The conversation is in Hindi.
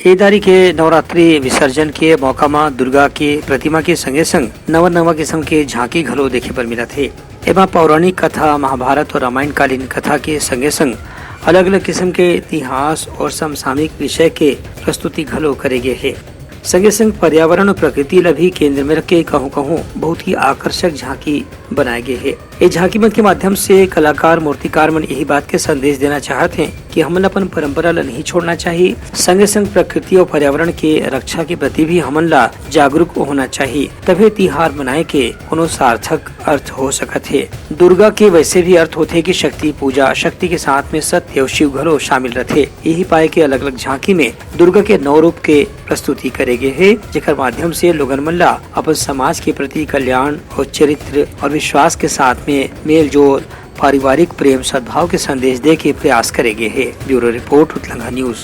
एदारी के नवरात्रि विसर्जन के मौका में दुर्गा के प्रतिमा के संगे संग नवा किस्म के झांकी घलो देखे बर मिला थे। एमा पौराणिक कथा, महाभारत और रामायण कालीन कथा के संगे संग अलग अलग किस्म के इतिहास और समसामयिक विषय के प्रस्तुति घलो करे गए है। संगे संग पर्यावरण और प्रकृति ला भी केंद्र में रख के कहूँ बहुत ही आकर्षक झांकी बनाए गए है। ये झांकी मन के माध्यम से कलाकार मूर्तिकार मन यही बात के संदेश देना चाहते हैं कि हमन अपन परंपरा ला नहीं छोड़ना चाहिए। संगे संग प्रकृति और पर्यावरण के रक्षा के प्रति भी हमन ला जागरूक होना चाहिए, तभी त्योहार मनाए के कोनो सार्थक अर्थ हो सकत है। दुर्गा के वैसे भी अर्थ होते कि शक्ति पूजा, शक्ति के साथ में सत्य और शिव घलो शामिल रहते। यही पाए के अलग अलग झांकी में दुर्गा के 9 रूप के प्रस्तुति करे गए है, जेकर माध्यम से लोगन मन ला अपन समाज के प्रति कल्याण और चरित्र और विश्वास के साथ में मेल जोल, पारिवारिक प्रेम, सद्भाव के संदेश दे के प्रयास करे गए है। ब्यूरो रिपोर्ट, उतलंगा न्यूज।